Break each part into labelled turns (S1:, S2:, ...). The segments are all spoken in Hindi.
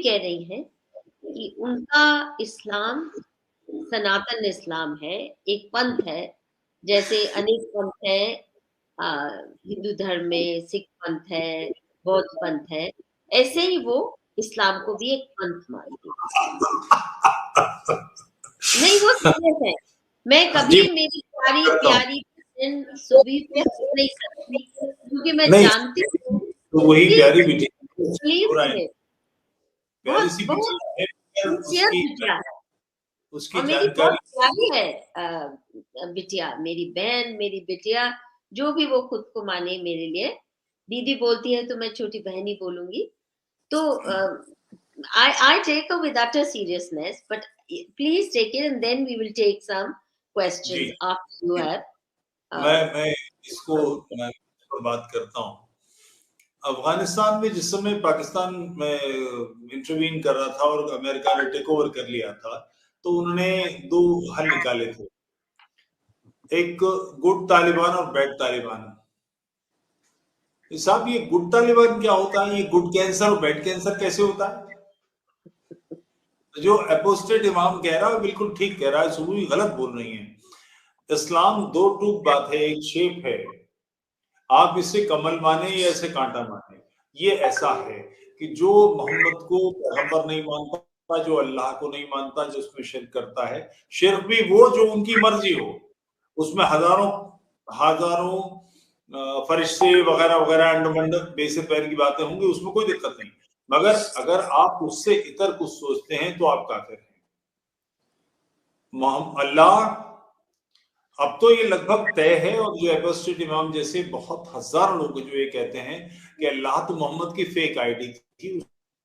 S1: कह रही हैं कि उनका इस्लाम सनातन इस्लाम है, एक पंथ है, जैसे अनेक पंथ हैं हिंदू धर्म में सिख पंथ है, बौद्ध पंथ है, ऐसे ही वो इस्लाम को भी एक पंथ मानती हैं। नहीं, वो सीरियस है। मैं कभी
S2: जी
S1: मेरी प्यारी
S2: करता हूँ।
S1: प्यारी बहन सुबी पे हँस नहीं सकती, क्योंकि मैं
S2: नहीं,
S1: जानती हूँ
S2: तो वही
S1: कि
S2: प्यारी बिटिया
S1: प्लीज़
S2: हो रहा है,
S1: सुनिए,
S2: प्यारी
S1: बहुत
S2: सी
S1: बहुत
S2: बिटिया है, पर
S1: सिंसियर बिटिया है
S2: उसकी
S1: और मेरी बहुत
S2: जानकारी
S1: प्यारी है बिटिया, मेरी बहन, मेरी बिटिया, जो भी वो खुद को माने मेरे लिए। दीदी बोलती है तो मैं छोटी बहन ही बोलूँगी। तो I take her with utter seriousness, but please take it and then we will take some
S2: ji,
S1: questions after you have. Uh,
S2: मैं इसको मैं इस पर बात करता हूँ। अफगानिस्तान में जिस समय पाकिस्तान में इंटरवीन कर रहा था और अमेरिका ने टेक ओवर कर लिया था, तो उन्होंने 2 हल निकाले थे। एक गुड तालिबान और बैड तालिबान। साहब, ये गुड तालिबान क्या होता है? ये गुड कैंसर और बैड कैंसर कैसे होता है? जो एपोस्टेट इमाम कह रहा है बिल्कुल ठीक कह रहा है, सुबह गलत बोल रही है। इस्लाम 2 टूक बात है, एक शेप है। आप इसे कमल माने या इसे कांटा माने, ये ऐसा है कि जो मोहम्मद को पैगंबर नहीं मानता, जो अल्लाह को नहीं मानता, जो उसमें शिर्क करता है, शिर्क भी वो जो उनकी मर्जी हो, उसमें हजारों हजारों फरिश्ते वगैरह वगैरह अंडमंड बेसिक पैर की बातें होंगी, उसमें कोई दिक्कत नहीं। मगर अगर आप उससे इतर कुछ सोचते हैं तो आप काफिर हैं। अल्लाह, अब तो ये लगभग तय है, और जो एपोस्टेट इमाम जैसे बहुत हजारों लोग जो ये कहते हैं कि अल्लाह तो मोहम्मद की फेक आईडी थी,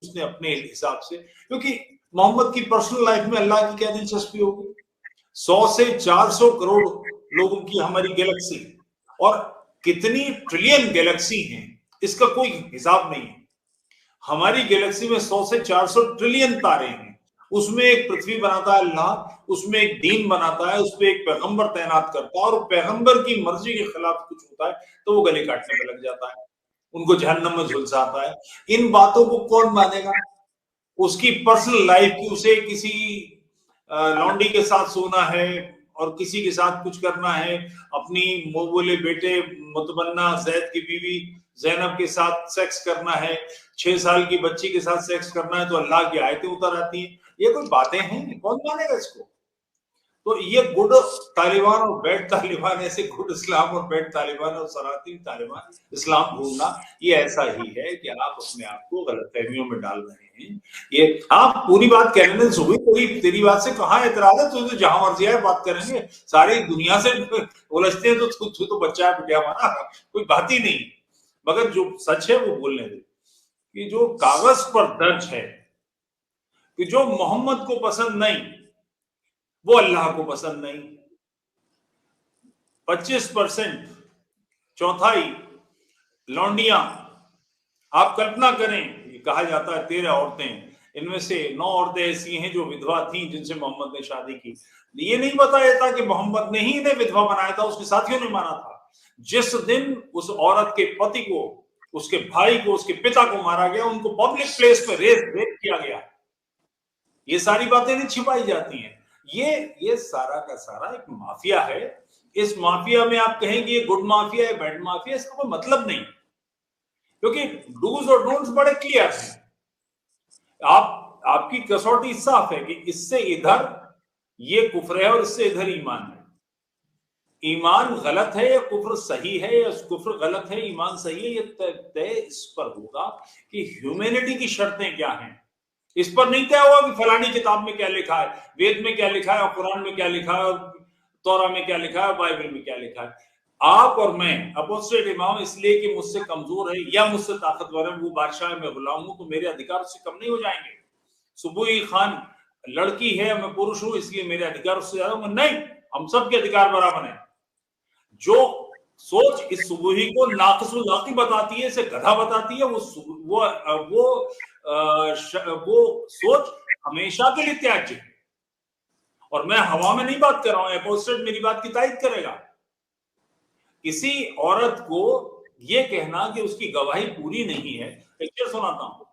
S2: उसने अपने हिसाब से, क्योंकि मोहम्मद की पर्सनल लाइफ में अल्लाह की क्या दिलचस्पी होगी? 100 से 400 करोड़ लोगों की हमारी गैलेक्सी, और कितनी ट्रिलियन गैलेक्सी हैं, इसका कोई हिसाब नहीं है। हमारी गैलेक्सी में 100 से 400 ट्रिलियन तारे हैं, उसमें एक पृथ्वी बनाता है अल्लाह, उसमें एक दीन बनाता है, उसमें एक पैगंबर तैनात करता है, और पैगंबर की मर्जी के खिलाफ कुछ होता है तो वो गले काटने में लग जाता है, उनको जहन्नम में झुलसाता है। इन बातों को कौन मानेगा? उसकी पर्सनल लाइफ की, उसे किसी लौंडी के साथ सोना है और किसी के साथ कुछ करना है, अपनी बोले बेटे मुतबन्ना जैद की बीवी जैनब के साथ सेक्स करना है, 6 साल की बच्ची के साथ सेक्स करना है, तो अल्लाह की आयतें उतर आती हैं। ये कोई बातें हैं? कौन मानेगा इसको? तो ये गुड तालिबान और बैड तालिबान, ऐसे गुड इस्लाम और बैड तालिबान और सनातनी तालिबान इस्लाम ढूंढना, ये ऐसा ही है कि आप अपने आप को गलतफहमियों में डाल रहे हैं। ये आप पूरी बात कहने में सुबह तेरी बात से कहाँ एतराज है? तो जहां मर्जी आए बात करेंगे, सारी दुनिया से उलझते हैं, तो बच्चा है बेटा हमारा, कोई बात ही नहीं। मगर जो सच है वो बोलने दे, कि जो कागज पर दर्ज है कि जो मोहम्मद को पसंद नहीं वो अल्लाह को पसंद नहीं। 25% चौथाई लौंडियां, आप कल्पना करें, ये कहा जाता है 13 औरतें, इनमें से 9 औरतें ऐसी हैं जो विधवा थीं जिनसे मोहम्मद ने शादी की। ये नहीं बताया था कि मोहम्मद ने ही इन्हें विधवा बनाया था, उसके साथियों ने माना था। जिस दिन उस औरत के पति को, उसके भाई को, उसके पिता को मारा गया, उनको पब्लिक प्लेस पे रेप किया गया। ये सारी बातें नहीं छिपाई जाती हैं। ये सारा का सारा एक माफिया है। इस माफिया में आप कहेंगे ये गुड माफिया है, बैड माफिया, इसका कोई मतलब नहीं, क्योंकि डूज और डोंट्स बड़े क्लियर हैं। आपकी कसौटी साफ है कि इससे इधर ये कुफ्र है और इससे इधर ईमान है। ईमान गलत है या कुफ्र सही है, या कुफ्र गलत है ईमान सही है, ये तय इस पर होगा कि ह्यूमैनिटी की शर्तें क्या हैं। इस पर नहीं तय हुआ कि फलानी किताब में क्या लिखा है, वेद में क्या लिखा है, और कुरान में क्या लिखा है, और तौरा में क्या लिखा है, बाइबल में क्या लिखा है। आप और मैं अपोस्टेट इमाम इसलिए कि मुझसे कमजोर है या मुझसे ताकतवर है, वो बादशाह में गुलाम हूं, तो मेरे अधिकार उससे कम नहीं हो जाएंगे। सुबुई खान लड़की है, मैं पुरुष हूं, इसलिए मेरे अधिकार उससे ज्यादा होंगे? नहीं, हम सबके अधिकार बराबर हैं। जो सोच इस सुबुही को नाकसुल अक्ल बताती है, इसे गधा बताती है, वो सोच हमेशा के लिए त्याज्य है। और मैं हवा में नहीं बात कर रहा हूं, एपोस्टेट मेरी बात की तायद करेगा। किसी औरत को यह कहना कि उसकी गवाही पूरी नहीं है, पिक्चर सुनाता हूं।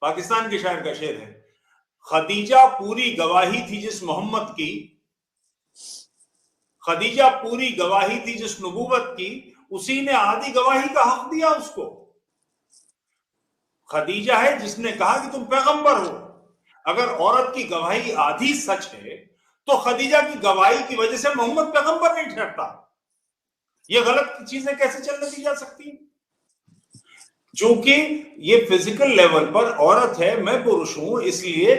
S2: पाकिस्तान के शायर का शेर है, खदीजा पूरी गवाही थी जिस मोहम्मद की, खदीजा पूरी गवाही थी जिस नबूवत की, उसी ने आधी गवाही का हक दिया उसको। खदीजा है जिसने कहा कि तुम पैगंबर हो। अगर औरत की गवाही आधी सच है तो खदीजा की गवाही की वजह से मोहम्मद पैगंबर नहीं ठहरता। ये गलत चीजें कैसे चलने दी जा सकती है? क्योंकि ये फिजिकल लेवल पर औरत है, मैं पुरुष हूं, इसलिए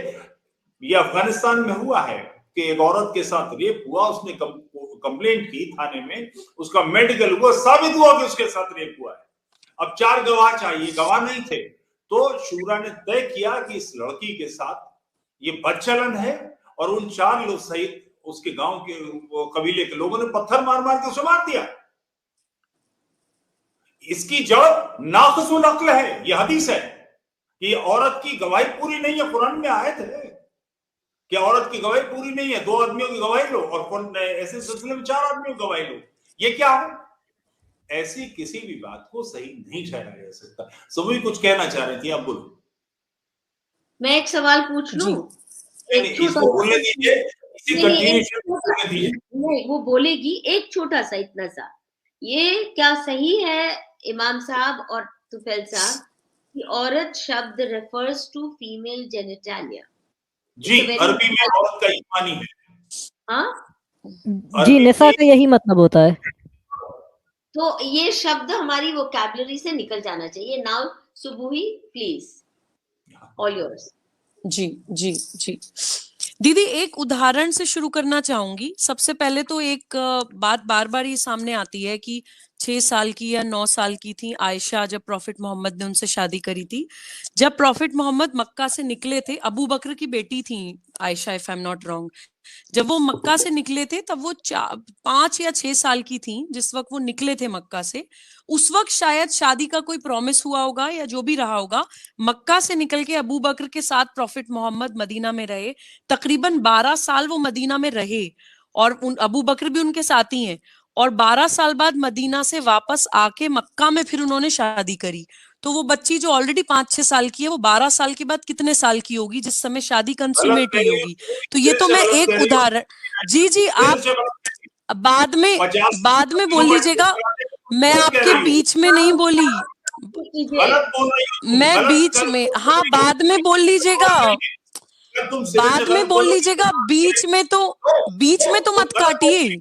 S2: ये अफगानिस्तान में हुआ है कि एक औरत के साथ रेप हुआ, उसने कंप्लेंट की थाने में, उसका मेडिकल हुआ, साबित हुआ कि उसके साथ रेप हुआ है। अब 4 गवाह चाहिए, गवाह नहीं थे, तो शूरा ने तय किया कि इस लड़की के साथ ये बदचलन है, और उन 4 लोग सहित उसके गांव के कबीले के लोगों ने पत्थर मार मार के उसे मार दिया। इसकी जड़ नाक़िसुल अक्ल है। यह हदीस है कि औरत की गवाही पूरी नहीं है। कुरान में आयत है कि औरत की गवाही पूरी नहीं है, 2 आदमियों की गवाही लो, और ऐसे सिलसिले में 4 आदमियों की गवाही लो। ये क्या है? ऐसी किसी भी बात को सही नहीं ठहराया जा सकता। सभी कुछ कहना चाह रही थी, आप बोलो।
S1: मैं एक सवाल पूछ लूं?
S2: इसको बोलने दीजिए, इसी कंटिन्यूएशन बोलने दीजिए।
S1: नहीं, वो बोलेगी। एक छोटा सा, इतना सा, ये क्या सही है इमाम साहब और तुफैल साहब कि औरत शब्द रेफर्स टू फीमेल जेनिटालिया?
S2: जी, अरबी में औरत का ईमानी है।
S1: हाँ
S3: जी, निसा का यही मतलब होता है।
S1: तो ये शब्द हमारी वोकैबुलरी से निकल जाना चाहिए। Now Subuhi, please, all yours.
S4: जी जी जी दीदी, एक उदाहरण से शुरू करना चाहूंगी। सबसे पहले तो एक बात बार बार ये सामने आती है कि 6 साल की या 9 साल की थी आयशा जब प्रॉफिट मोहम्मद ने उनसे शादी करी थी। जब प्रॉफिट मोहम्मद मक्का से निकले थे, अबू बकर की बेटी थी Ayesha, if I am not wrong. जब वो मक्का से निकले थे तब वो 5 या 6 साल की थी जिस वक्त वो निकले थे मक्का से। उस वक्त शायद शादी का कोई प्रॉमिस हुआ होगा या जो भी रहा होगा। मक्का से निकल के अबू बकर के साथ प्रॉफिट मोहम्मद मदीना में रहे। तकरीबन 12 साल वो मदीना में रहे, और अबू बकर भी उनके साथ ही हैं। और 12 साल बाद मदीना से वापस आके मक्का में फिर उन्होंने शादी करी। तो वो बच्ची जो ऑलरेडी 5-6 साल की है, वो 12 साल के बाद कितने साल की होगी जिस समय शादी कंसुमेट हुई होगी? तो ये तो मैं एक उदाहरण। जी जी, आप बाद में बोल लीजिएगा, मैं आपके बीच में नहीं बोली, मैं बीच में, हाँ बाद में बोल लीजिएगा, बाद में बोल लीजिएगा, बीच में तो मत काटिए,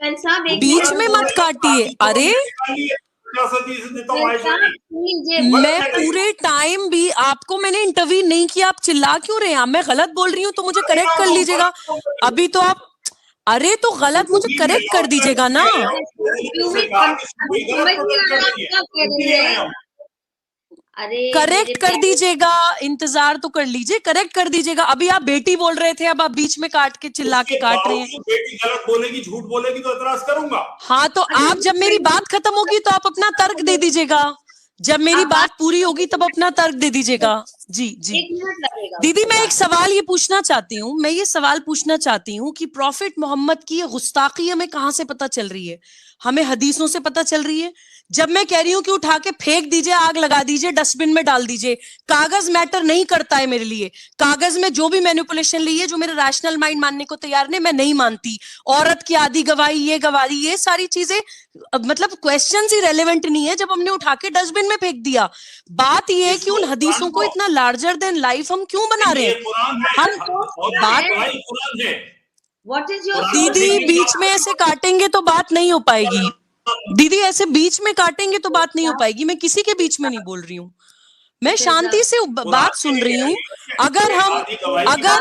S4: बीच में मत काटिए। अरे मैं पूरे टाइम भी आपको मैंने इंटरव्यू नहीं किया, आप चिल्ला क्यों रहे हैं? मैं गलत बोल रही हूँ तो मुझे करेक्ट कर लीजिएगा। अभी तो आप, अरे तो गलत मुझे करेक्ट कर दीजिएगा ना।
S1: अरे
S4: करेक्ट कर दीजिएगा, इंतजार तो कर लीजिए, करेक्ट कर दीजिएगा। अभी आप बेटी बोल रहे थे, अब आप बीच में काट के चिल्ला के काट रहे हैं।
S2: बेटी गलत बोलेगी, झूठ बोलेगी तो एतराज करूंगा।
S4: हाँ, तो आप जब मेरी बात खत्म होगी तो आप अपना तर्क दे दीजिएगा, जब मेरी बात पूरी होगी तब अपना तर्क दे दीजिएगा। जी जी दीदी, मैं एक सवाल ये पूछना चाहती हूँ, मैं ये सवाल पूछना चाहती हूँ कि प्रॉफिट मोहम्मद की ये गुस्ताखी हमें कहाँ से पता चल रही है? हमें हदीसों से पता चल रही है। जब मैं कह रही हूं कि उठा के फेंक दीजिए, आग लगा दीजिए, डस्टबिन में डाल दीजिए, कागज मैटर नहीं करता है मेरे लिए। कागज में जो भी मैनिपुलेशन ली है, जो मेरा रैशनल माइंड मानने को तैयार नहीं, मैं नहीं मानती। औरत की आधी गवाही, ये गवाही, ये सारी चीजें मतलब क्वेश्चन ही रेलेवेंट नहीं है जब हमने उठा के डस्टबिन में फेंक दिया। बात ये है कि उन हदीसों को इतना लार्जर देन लाइफ हम क्यों बना रहे हैं? हम बात दीदी बीच में ऐसे काटेंगे तो बात नहीं हो पाएगी। दीदी ऐसे बीच में काटेंगे तो बात नहीं हो पाएगी। मैं किसी के बीच में नहीं बोल रही हूँ, मैं शांति से बात सुन रही हूँ। अगर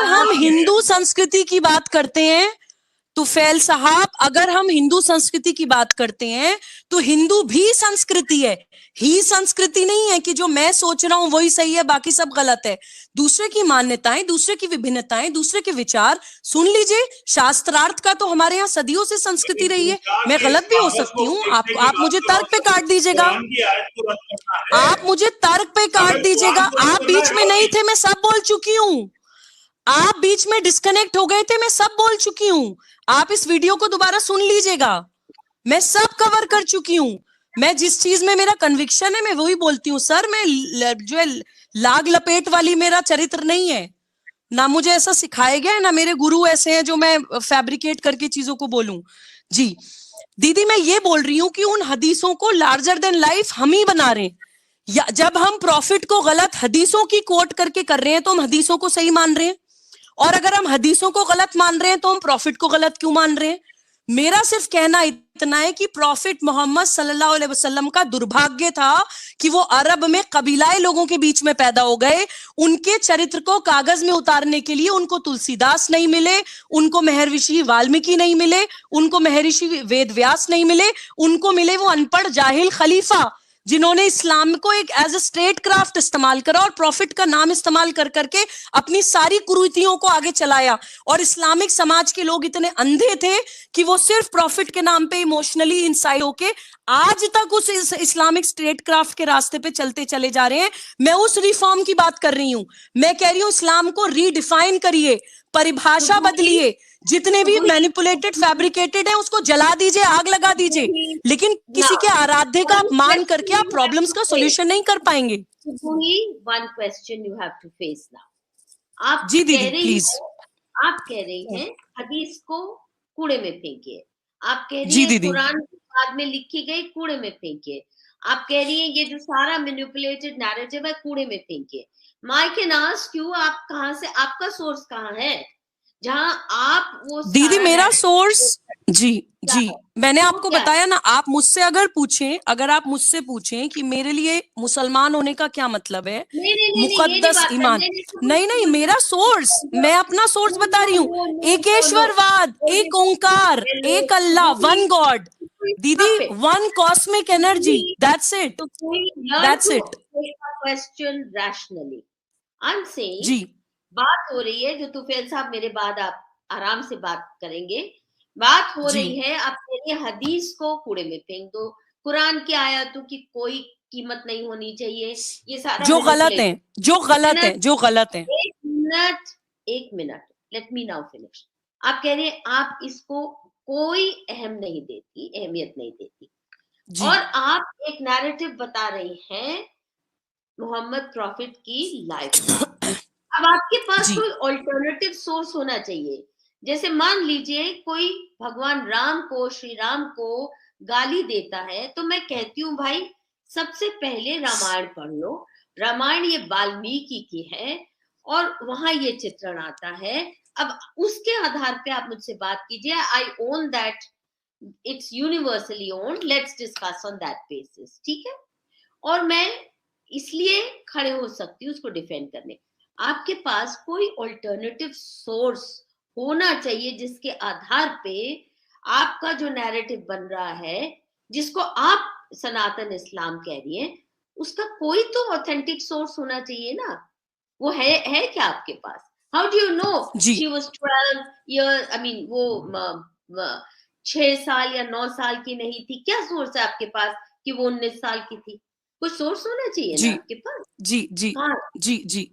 S4: हम हिंदू संस्कृति की बात करते हैं तो फैल साहब, अगर हम हिंदू संस्कृति की बात करते हैं तो हिंदू भी संस्कृति है, ही संस्कृति नहीं है कि जो मैं सोच रहा हूं वही सही है, बाकी सब गलत है। दूसरे की मान्यताएं, दूसरे की विभिन्नताएं, दूसरे के विचार सुन लीजिए। शास्त्रार्थ का तो हमारे यहाँ सदियों से संस्कृति रही है। मैं गलत भी हो सकती हूँ, आप मुझे तर्क पे काट दीजिएगा, आप मुझे तर्क पे काट दीजिएगा। आप बीच में नहीं थे, मैं सब बोल चुकी हूँ। आप बीच में डिस्कनेक्ट हो गए थे, मैं सब बोल चुकी हूँ। आप इस वीडियो को दोबारा सुन लीजिएगा, मैं सब कवर कर चुकी हूँ। मैं जिस चीज में मेरा कन्विक्शन है मैं वही बोलती हूँ सर। मैं जो है लाग लपेट वाली मेरा चरित्र नहीं है, ना मुझे ऐसा सिखाया गया है, ना मेरे गुरु ऐसे हैं जो मैं फैब्रिकेट करके चीजों को बोलूं। जी दीदी, मैं ये बोल रही हूँ कि उन हदीसों को लार्जर देन लाइफ हम ही बना रहे हैं। या जब हम प्रॉफिट को गलत हदीसों की कोट करके कर रहे हैं तो हम हदीसों को सही मान रहे हैं, और अगर हम हदीसों को गलत मान रहे हैं तो हम प्रॉफिट को गलत क्यों मान रहे हैं? मेरा सिर्फ कहना इतना है कि प्रॉफिट मोहम्मद सल्लल्लाहु अलैहि वसल्लम का दुर्भाग्य था कि वो अरब में कबीलाए लोगों के बीच में पैदा हो गए। उनके चरित्र को कागज में उतारने के लिए उनको तुलसीदास नहीं मिले, उनको महर्षि वाल्मीकि नहीं मिले, उनको महर्षि वेद व्यास नहीं मिले, उनको मिले वो अनपढ़ जाहिल खलीफा जिन्होंने इस्लाम को एक एज ए स्टेट क्राफ्ट इस्तेमाल करा और प्रॉफिट का नाम इस्तेमाल कर करके अपनी सारी कुरीतियों को आगे चलाया। और इस्लामिक समाज के लोग इतने अंधे थे कि वो सिर्फ प्रॉफिट के नाम पे इमोशनली इंसाइड होके आज तक उस इस्लामिक स्टेट क्राफ्ट के रास्ते पे चलते चले जा रहे हैं। मैं उस रिफॉर्म की बात कर रही हूं। मैं कह रही हूं इस्लाम को रीडिफाइन करिए, परिभाषा बदलिए, जितने भी मैनिपुलेटेड फैब्रिकेटेड है उसको जला दीजिए, आग लगा दीजिए, लेकिन किसी के आराध्य का अपमान करके आप प्रॉब्लम्स का सॉल्यूशन नहीं कर पाएंगे।
S1: One question you have to face now. आप
S4: जी दीदी प्लीज।
S1: आप कह रही हैं हदीस को कूड़े में फेंकिए, आप कह
S4: जी
S1: रही हैं
S4: दीदी
S1: कुरान बाद में लिखी गई कूड़े में फेंकिए, आप कह रही हैं ये जो सारा मैनिपुलेटेड नैरेटिव है कूड़े में फेंकिए। माय कैन आस्क यू, आप कहां से, आपका सोर्स कहाँ है जहां आप वो
S4: दीदी? मेरा सोर्स जी मैंने आपको बताया ना। आप मुझसे अगर पूछें कि मेरे लिए मुसलमान होने का क्या मतलब है, मुकद्दस ईमान, नहीं, मेरा सोर्स, मैं अपना सोर्स बता रही हूँ। एकेश्वरवाद, एक ओंकार, एक अल्लाह, वन गॉड दीदी, one cosmic energy, that's it, that's it.
S1: Question rationally I am saying
S4: जी
S1: बात हो रही है, जो तुफैल साहब मेरे बाद आप आराम से बात करेंगे, बात हो रही है आप कह रही है हदीस को कूड़े में फेंक दो, कुरान की आयतों की कोई कीमत नहीं होनी चाहिए, ये सारा
S4: जो गलत है।
S1: एक minute let me now finish. आप कह रही है आप इसको कोई अहमियत नहीं देती और आप एक नैरेटिव बता रही हैं मोहम्मद प्रॉफिट की लाइफ। अब आपके पास कोई ऑल्टरनेटिव सोर्स होना चाहिए। जैसे मान लीजिए कोई भगवान राम को, श्री राम को गाली देता है तो मैं कहती हूँ भाई सबसे पहले रामायण पढ़ लो, रामायण ये वाल्मीकि की है और वहां ये चित्रण आता है। अब उसके आधार पे आप मुझसे बात कीजिए, I own that, it's universally owned, let's discuss on that basis, ठीक है? और मैं इसलिए खड़े हो सकती हूँ उसको डिफेंड करने। आपके पास कोई ऑल्टरनेटिव सोर्स होना चाहिए जिसके आधार पे आपका जो नैरेटिव बन रहा है, जिसको आप सनातन इस्लाम कह रही हैं, उसका कोई तो ऑथेंटिक सोर्स होना चाहिए ना। वो है क्या आपके पास? How do you know she was 12 year, I mean वो 6 साल या 9 साल की नहीं थी? क्या सोर्स है आपके पास कि वो 19 साल की थी? कोई सोर्स होना चाहिए ना आपके पास।
S4: जी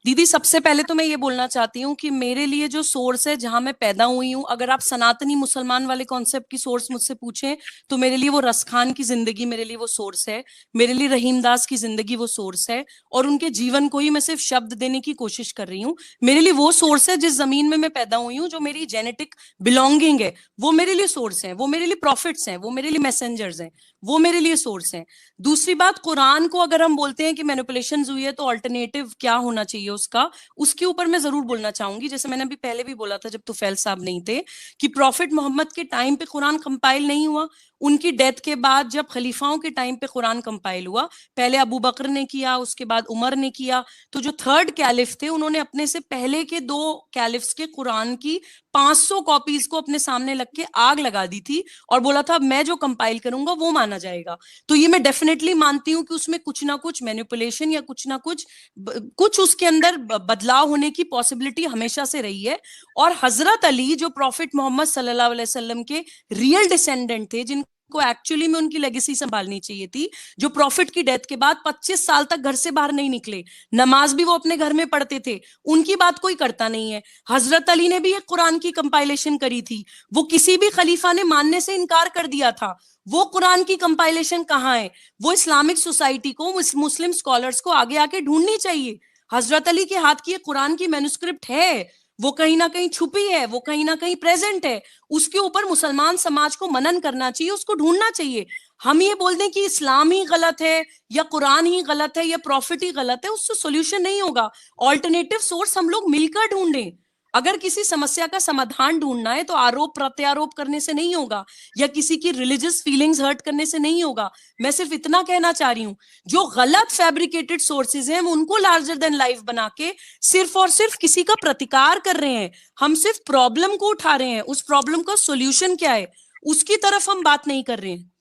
S4: दीदी, सबसे पहले तो मैं ये बोलना चाहती हूँ कि मेरे लिए जो सोर्स है जहां मैं पैदा हुई हूँ, अगर आप सनातनी मुसलमान वाले कॉन्सेप्ट की सोर्स मुझसे पूछें तो मेरे लिए वो रसखान की जिंदगी मेरे लिए वो सोर्स है, मेरे लिए रहीमदास की जिंदगी वो सोर्स है, और उनके जीवन को ही मैं सिर्फ शब्द देने की कोशिश कर रही हूँ। मेरे लिए वो सोर्स है जिस जमीन में मैं पैदा हुई हूँ, जो मेरी जेनेटिक बिलोंगिंग है, वो मेरे लिए सोर्स है, वो मेरे लिए प्रॉफिट्स हैं, वो मेरे लिए मैसेंजर्स हैं, वो मेरे लिए सोर्स हैं। दूसरी बात, कुरान को अगर हम बोलते हैं कि मैनिपुलेशंस हुई है तो अल्टरनेटिव क्या होना चाहिए उसका, उसके ऊपर मैं जरूर बोलना चाहूंगी। जैसे मैंने अभी पहले भी बोला था जब तुफैल साहब नहीं थे, कि प्रॉफिट मोहम्मद के टाइम पे कुरान कंपाइल नहीं हुआ, उनकी डेथ के बाद जब खलीफाओं के टाइम पे कुरान कंपाइल हुआ, पहले अबू बकर ने किया, उसके बाद उमर ने किया, तो जो थर्ड कैलिफ थे उन्होंने अपने से पहले के 2 कैलिफ्स के कुरान की 500 कॉपीज को अपने सामने लग के आग लगा दी थी और बोला था मैं जो कंपाइल करूंगा वो माना जाएगा। तो ये मैं डेफिनेटली मानती हूँ कि उसमें कुछ ना कुछ मैनिपुलेशन या कुछ ना कुछ उसके अंदर बदलाव होने की पॉसिबिलिटी हमेशा से रही है। और हजरत अली जो प्रॉफिट मोहम्मद सल्लल्लाहु अलैहि वसल्लम के रियल डिसेंडेंट थे, जिनका को एक्चुअली में उनकी लेगेसी संभालनी चाहिए थी, जो प्रॉफिट की डेथ के बाद 25 साल तक घर से बाहर नहीं निकले, नमाज भी वो अपने घर में पढ़ते थे, उनकी बात कोई करता नहीं है। हजरत अली ने भी एक कुरान की कंपाइलेशन करी थी, वो किसी भी खलीफा ने मानने से इनकार कर दिया था। वो कुरान की कंपाइलेशन कहाँ है? वो इस्लामिक सोसाइटी को, मुस्लिम स्कॉलर्स को आगे आके ढूंढनी चाहिए। हजरत अली के हाथ की एक कुरान की मैन्युस्क्रिप्ट है, वो कहीं ना कहीं छुपी है, वो कहीं ना कहीं प्रेजेंट है, उसके ऊपर मुसलमान समाज को मनन करना चाहिए, उसको ढूंढना चाहिए। हम ये बोल दें कि इस्लाम ही गलत है या कुरान ही गलत है या प्रॉफिट ही गलत है, उससे सोल्यूशन नहीं होगा। ऑल्टरनेटिव सोर्स हम लोग मिलकर ढूंढें। अगर किसी समस्या का समाधान ढूंढना है तो आरोप प्रत्यारोप करने से नहीं होगा, या किसी की रिलीजियस फीलिंग्स हर्ट करने से नहीं होगा। मैं सिर्फ इतना कहना चाह रही हूं, जो गलत फैब्रिकेटेड सोर्सेज हैं, हम उनको लार्जर देन लाइफ बना के सिर्फ और सिर्फ किसी का प्रतिकार कर रहे हैं। हम सिर्फ प्रॉब्लम को उठा रहे हैं, उस प्रॉब्लम का सोल्यूशन क्या है उसकी तरफ हम बात नहीं कर रहे हैं।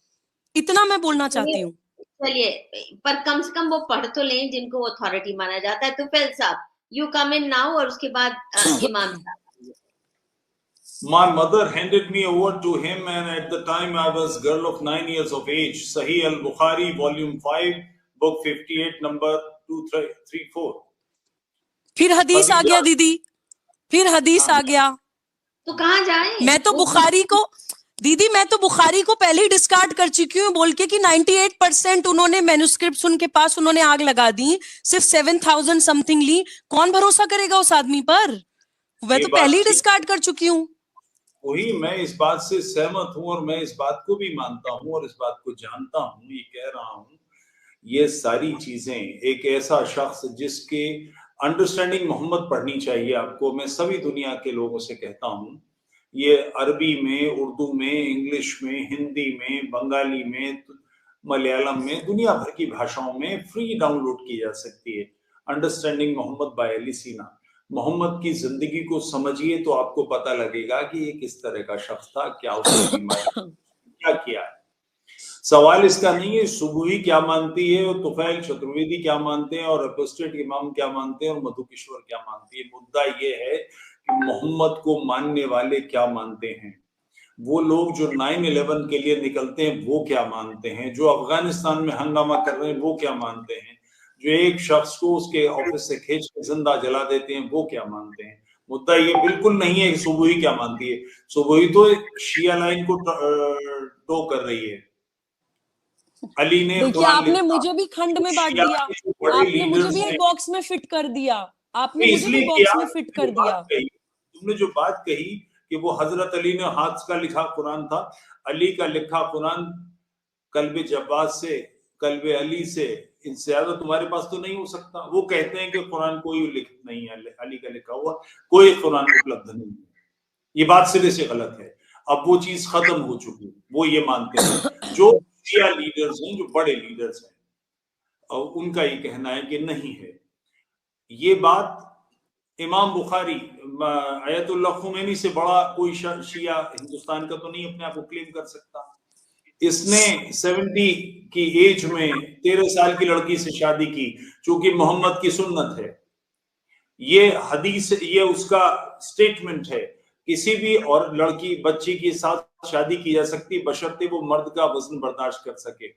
S4: इतना मैं बोलना चाहती हूँ।
S1: चलिए, पर कम से कम वो पढ़ तो लें जिनको अथॉरिटी माना जाता है। तो फिर साहब, यू कम इन नाउ, और उसके बाद इमाम साहब।
S2: My mother handed me over to him, and at the time I was girl of 9 years of age. Sahih al-Bukhari, volume 5, book 58, number 234.
S4: फिर हदीस आ गया दीदी, फिर हदीस आ गया।
S1: तो कहाँ जाए?
S4: मैं तो बुखारी को, दीदी मैं तो बुखारी को पहले ही डिस्कार्ड कर चुकी हूँ, बोल के कि 98% उन्होंने मैन्युस्क्रिप्ट्स उनके पास, उन्होंने आग लगा दी, सिर्फ 7000 समथिंग ली। कौन भरोसा करेगा उस आदमी पर? मैं तो पहले ही डिस्कार्ड कर चुकी हूँ।
S2: वही, मैं इस बात से सहमत हूं और मैं इस बात को भी मानता हूं और इस बात को जानता हूं। ये कह रहा हूं, ये सारी चीजें एक ऐसा शख्स जिसके अंडरस्टैंडिंग मोहम्मद पढ़नी चाहिए आपको। मैं सभी दुनिया के लोगों से कहता हूं, ये अरबी में, उर्दू में, इंग्लिश में, हिंदी में, बंगाली में, मलयालम में, दुनिया भर की भाषाओं में फ्री डाउनलोड की जा सकती है। अंडरस्टैंडिंग मोहम्मद बाय अली सीना। मोहम्मद की जिंदगी को समझिए तो आपको पता लगेगा कि ये किस तरह का शख्स था, क्या उसने बीमारी क्या किया है। सवाल इसका नहीं है सुबुही क्या मानती है और तुफैल चतुर्वेदी क्या मानते हैं और अपोस्टेट इमाम क्या मानते हैं और मधु किशोर क्या मानती है। मुद्दा ये है कि मोहम्मद को मानने वाले क्या मानते हैं। वो लोग जो 9/11 के लिए निकलते हैं वो क्या मानते हैं, जो अफगानिस्तान में हंगामा कर रहे हैं वो क्या मानते हैं, जो एक शख्स को उसके ऑफिस से खींच के जिंदा जला देते हैं वो क्या मानते हैं। मुद्दा ये बिल्कुल नहीं है कि सुबुही क्या मानती है। सुबुही तो शिया लाइन को टो कर रही है। अली ने,
S4: देखिए आपने मुझे भी खंड में बांट दिया, आपने मुझे भी एक बॉक्स में फिट कर दिया, आपने मुझे भी बॉक्स में फिट कर दिया।
S2: तुमने जो बात कही कि वो हजरत अली ने हाथ का लिखा कुरान था, अली का लिखा कुरान कल्बे जब्बास से, कल्बे अली से, इनसे ज्यादा तुम्हारे पास तो नहीं हो सकता। वो कहते हैं कि कुरान कोई लिखित नहीं है, अली का लिखा हुआ कोई कुरान उपलब्ध नहीं है। ये बात सिरे से गलत है। अब वो चीज खत्म हो चुकी है। वो ये मानते हैं जो शिया लीडर्स हैं, जो बड़े लीडर्स हैं, और उनका ये कहना है कि नहीं है। ये बात इमाम बुखारी, आयतुल्लाह खुमैनी से बड़ा कोई शिया हिंदुस्तान का तो नहीं अपने आप को क्लेम कर सकता। इसने 70 की एज में 13 साल की लड़की से शादी की, चूंकि मोहम्मद की सुन्नत है। ये हदीस, ये उसका स्टेटमेंट है। किसी भी और लड़की बच्ची के साथ शादी की जा सकती बशर्ते वो मर्द का वजन बर्दाश्त कर सके।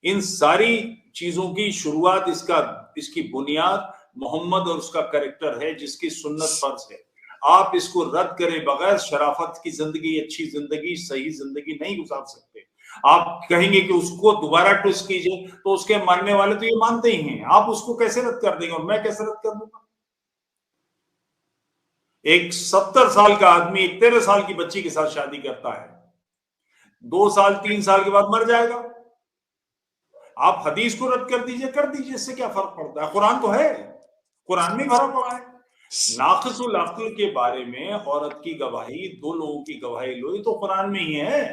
S2: इन सारी चीजों की शुरुआत, इसकी बुनियाद मोहम्मद और उसका कैरेक्टर है, जिसकी सुन्नत फर्ज है। आप इसको रद्द करे बगैर शराफत की जिंदगी, अच्छी जिंदगी, सही जिंदगी नहीं गुजार सकते। आप कहेंगे कि उसको दोबारा ट्विस्ट कीजिए, तो उसके मानने वाले तो ये मानते ही हैं। आप उसको कैसे रद्द कर देंगे और मैं कैसे रद्द कर दूंगा? एक 70 साल का आदमी एक 13 साल की बच्ची के साथ शादी करता है, 2 साल 3 साल के बाद मर जाएगा। आप हदीस को रद्द कर दीजिए, इससे क्या फर्क पड़ता है? कुरान तो है, कुरान में भरा पड़ा है। नाक़िसुल अक्ल के बारे में औरत की गवाही, 2 लोगों की गवाही लो, ये तो कुरान में ही है।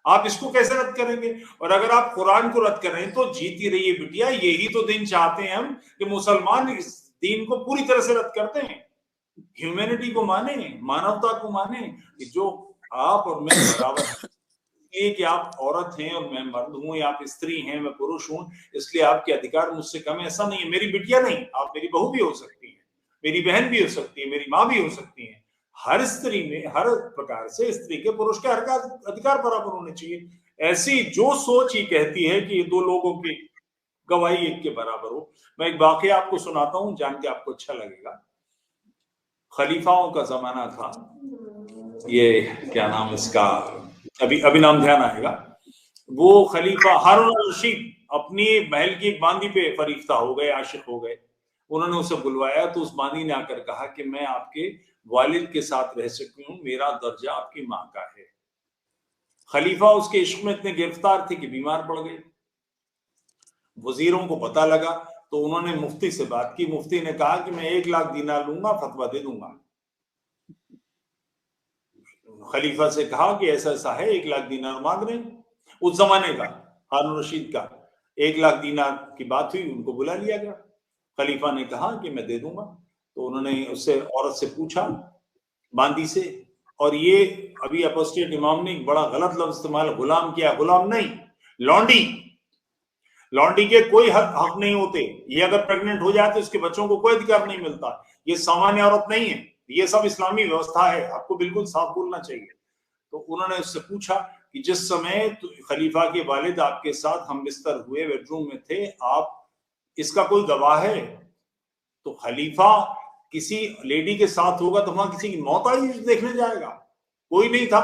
S2: आप इसको कैसे रद्द करेंगे? और अगर आप कुरान को रद्द करें तो जीती रहिए बिटिया, यही तो दिन चाहते हैं हम कि मुसलमान इस दीन को पूरी तरह से रद्द करते हैं, ह्यूमैनिटी को माने, मानवता को माने कि जो आप और मैं बराबर हैं, कि आप औरत हैं और मैं मर्द हूं, या आप स्त्री हैं मैं पुरुष हूं, इसलिए आपके अधिकार मुझसे कम है, ऐसा नहीं है। मेरी बिटिया नहीं, आप मेरी बहू भी हो सकती है, मेरी बहन भी हो सकती है, मेरी माँ भी हो सकती है। हर स्त्री में हर प्रकार से स्त्री के पुरुष के हर का अधिकार बराबर होने चाहिए। ऐसी जो सोच ही कहती है कि ये दो लोगों की गवाही एक के बराबर हो। मैं एक वाकया आपको सुनाता हूं, जान के आपको अच्छा लगेगा। खलीफाओं का जमाना था, ये क्या नाम इसका, अभी नाम ध्यान आएगा। वो खलीफा हारून रशीद अपनी महल की एक बांदी पे फरीफ्ता हो गए, आशिक हो गए। उन्होंने उसे बुलवाया तो उस बांदी ने आकर कहा कि मैं आपके वालिद के साथ रह सकती हूँ, मेरा दर्जा आपकी माँ का है। खलीफा उसके इश्क में इतने गिरफ्तार थे कि बीमार पड़ गए। वजीरों को पता लगा तो उन्होंने मुफ्ती से बात की। मुफ्ती ने कहा कि मैं 1 लाख दीनार लूंगा, फतवा दे दूंगा। खलीफा से कहा कि ऐसा ऐसा है, 1 लाख दीनार मांग रहे हैं। उस जमाने का हारून रशीद का 1 लाख दीनार की बात हुई, उनको बुला लिया गया। खलीफा ने कहा कि मैं दे दूंगा। तो उन्होंने उससे औरत से पूछा, बांदी से, और ये अभी अपोस्टेट इमाम ने एक बड़ा गलत लफ्ज इस्तेमाल गुलाम किया। गुलाम नहीं, लौंडी। लौंडी के कोई हक नहीं होते। ये अगर प्रेग्नेंट हो जाए तो इसके बच्चों को कोई अधिकार नहीं मिलता। ये सामान्य औरत नहीं है, ये सब इस्लामी व्यवस्था है, आपको बिल्कुल साफ बोलना चाहिए। तो उन्होंने उससे पूछा कि जिस समय खलीफा के वालिद आपके साथ हम बिस्तर हुए, बेडरूम में थे, आप इसका कोई गवाह है? तो खलीफा किसी लेडी के साथ होगा तो वहां किसी की मौत आई देखने जाएगा? कोई नहीं था।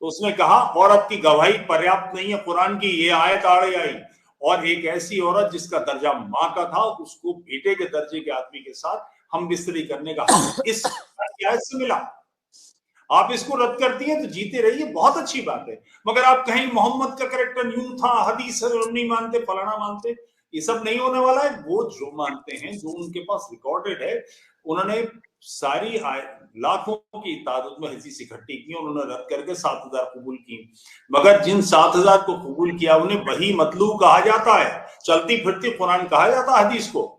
S2: तो उसने कहा औरत की गवाही पर्याप्त नहीं है, कुरान की ये आयत आड़े आई, और एक ऐसी औरत जिसका दर्जा माँ का था, उसको बेटे के दर्जे के आदमी के साथ हम बिस्तरी करने का इस आयत से मिला। आप इसको रद्द करती हैं तो जीते रहिए, बहुत अच्छी बात है। मगर आप कहीं मोहम्मद का कैरेक्टर यूं था, हदीस नहीं मानते, फलाना मानते, ये सब नहीं होने वाला है। वो जो मानते हैं, जो उनके पास रिकॉर्डेड है, उन्होंने सारी लाखों की तादाद में हदीस इकट्ठी की, उन्होंने रद्द करके 7,000 कबूल की। मगर जिन 7,000 को कबूल किया उन्हें वही मतलू कहा जाता है, चलती फिरती कुरान कहा जाता है हदीस को।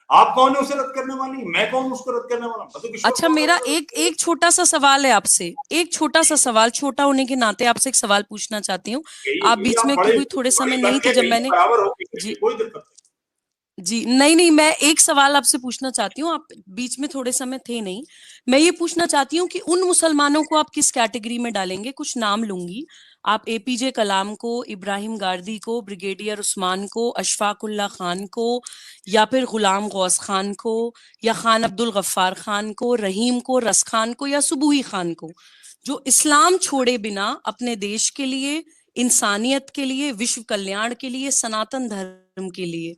S2: आप कौन है उसे रद्द करने वाली? मैं कौन उसको रद्द करने वाला?
S4: अच्छा, मेरा एक छोटा सा सवाल है आपसे, एक छोटा सा सवाल, छोटा होने के नाते आपसे एक सवाल पूछना चाहती हूँ। आप बीच में, क्योंकि थोड़े समय नहीं थे जब मैंने, जी
S2: कोई दिक्कत
S4: जी, नहीं, मैं एक सवाल आपसे पूछना चाहती हूँ, आप बीच में थोड़े समय थे नहीं। मैं ये पूछना चाहती हूँ कि उन मुसलमानों को आप किस कैटेगरी में डालेंगे? कुछ नाम लूंगी, आप एपीजे कलाम को, इब्राहिम गार्दी को, ब्रिगेडियर उस्मान को, अशफाक उल्लाह खान को, या फिर गुलाम गौस खान को, या खान अब्दुल गफ्फार खान को, रहीम को, रस खान को, या सुबूही खान को, जो इस्लाम छोड़े बिना अपने देश के लिए, इंसानियत के लिए, विश्व कल्याण के लिए, सनातन धर्म के लिए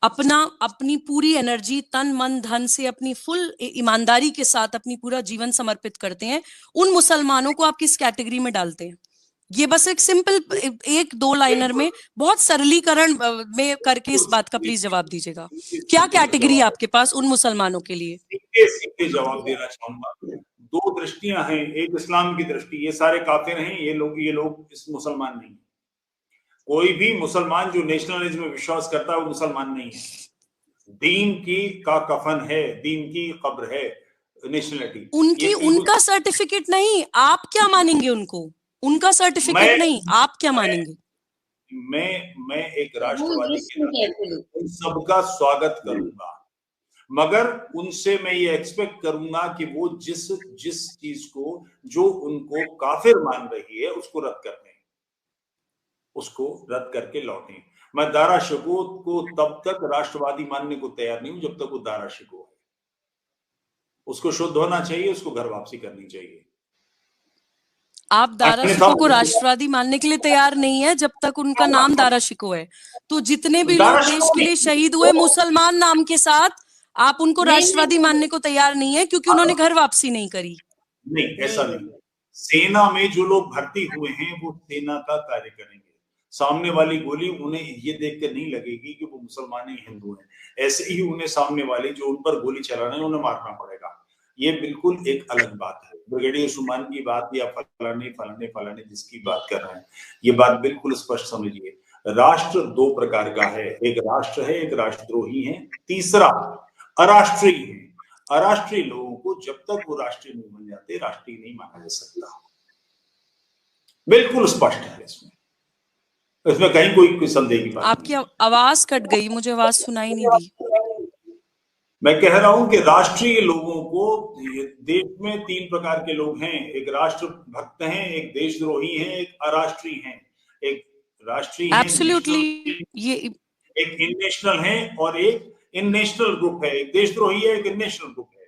S4: अपनी पूरी एनर्जी, तन मन धन से, अपनी फुल ईमानदारी के साथ अपनी पूरा जीवन समर्पित करते हैं, उन मुसलमानों को आप किस कैटेगरी में डालते हैं? ये बस एक सिंपल 1-2 लाइनर में, बहुत सरलीकरण में करके इस बात का प्लीज जवाब दीजिएगा। क्या कैटेगरी है आपके पास उन मुसलमानों के लिए?
S2: सीधे जवाब देना चाहूंगा। 2 दृष्टियां हैं, एक इस्लाम की दृष्टि, ये सारे काफिर हैं, ये लोग इस मुसलमान नहीं। कोई भी मुसलमान जो नेशनलिज्म में विश्वास करता है वो मुसलमान नहीं है। दीन की का कफन है, दीन की कब्र है नेशनलिटी।
S4: उनका सर्टिफिकेट नहीं, आप क्या मानेंगे उनको? उनका सर्टिफिकेट नहीं, आप क्या मानेंगे?
S2: मैं एक राष्ट्रवादी के नाते उन सबका स्वागत करूंगा, मगर उनसे मैं ये एक्सपेक्ट करूंगा कि वो जिस चीज को जो उनको काफिर मान रही है उसको रद्द कर दें, उसको रद्द करके लौटें। मैं दारा शिकोह को तब तक राष्ट्रवादी मानने को तैयार नहीं हूं जब तक वो दारा शिकोह है। उसको शुद्ध होना चाहिए, उसको घर वापसी करनी चाहिए।
S4: आप दारा शिकोह को राष्ट्रवादी मानने के लिए तैयार नहीं है जब तक उनका नाम दारा शिकोह है। तो जितने भी लोग देश के लिए शहीद हुए मुसलमान नाम के साथ, आप उनको राष्ट्रवादी मानने को तैयार नहीं है क्योंकि उन्होंने घर वापसी नहीं करी।
S2: नहीं, ऐसा नहीं। सेना में जो लोग भर्ती हुए हैं वो सेना का कार्य करेंगे। सामने वाली गोली उन्हें ये देख कर नहीं लगेगी कि वो मुसलमान हैं, हिंदू हैं। ऐसे ही उन्हें सामने वाले जो उन पर गोली चला रहे हैं उन्हें मारना पड़ेगा। ये बिल्कुल एक अलग बात है। ब्रिगेडियर उस्मान की बात या फलाने जिसकी बात कर रहे हैं, ये बात बिल्कुल स्पष्ट समझिए। राष्ट्र 2 प्रकार का है, एक राष्ट्र है, एक राष्ट्रद्रोही है, तीसरा अराष्ट्रीय है। अराष्ट्रीय लोगों को जब तक वो राष्ट्रीय नहीं बन जाते, राष्ट्रीय नहीं माना जा सकता। बिल्कुल स्पष्ट है इसमें कहीं कोई संदेह की बात।
S4: आपकी आवाज कट गई, मुझे आवाज सुनाई नहीं दी।
S2: मैं कह रहा हूं कि राष्ट्रीय लोगों को, देश में 3 प्रकार के लोग हैं, एक राष्ट्र भक्त हैं, एक देशद्रोही हैं, एक अराष्ट्रीय हैं। एक राष्ट्रीय हैं,
S4: एब्सोल्युटली, ये
S2: एक इननेशनल है और एक इननेशनल ग्रुप है। एक देशद्रोही है, एक इननेशनल ग्रुप है।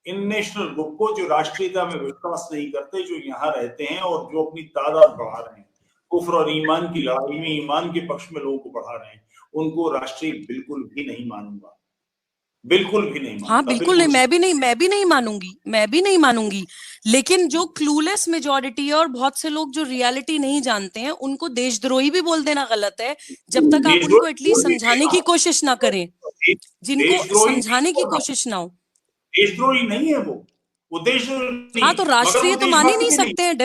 S2: इननेशनल ग्रुप को, जो राष्ट्रीयता में विश्वास नहीं करते, जो यहाँ रहते हैं और जो अपनी तादाद बढ़ा रहे हैं, कुफ्र और ईमान की लड़ाई में ईमान के पक्ष में लोगों को बढ़ा रहे हैं, उनको राष्ट्रीय बिल्कुल भी नहीं मानूंगा, बिल्कुल भी नहीं मानूंगा।
S4: हाँ बिल्कुल नहीं, मैं भी नहीं मानूंगी। लेकिन जो क्लूलेस मेजॉरिटी है और बहुत से लोग जो रियलिटी नहीं जानते हैं, उनको देशद्रोही भी बोल देना गलत है, जब तक आप उनको एटलीस्ट समझाने की कोशिश ना करें, जिनको समझाने की कोशिश ना हो।
S2: देशद्रोही नहीं है वो देशद्रोही नहीं,
S4: हाँ तो राष्ट्रीय तो मान ही नहीं सकते हैं।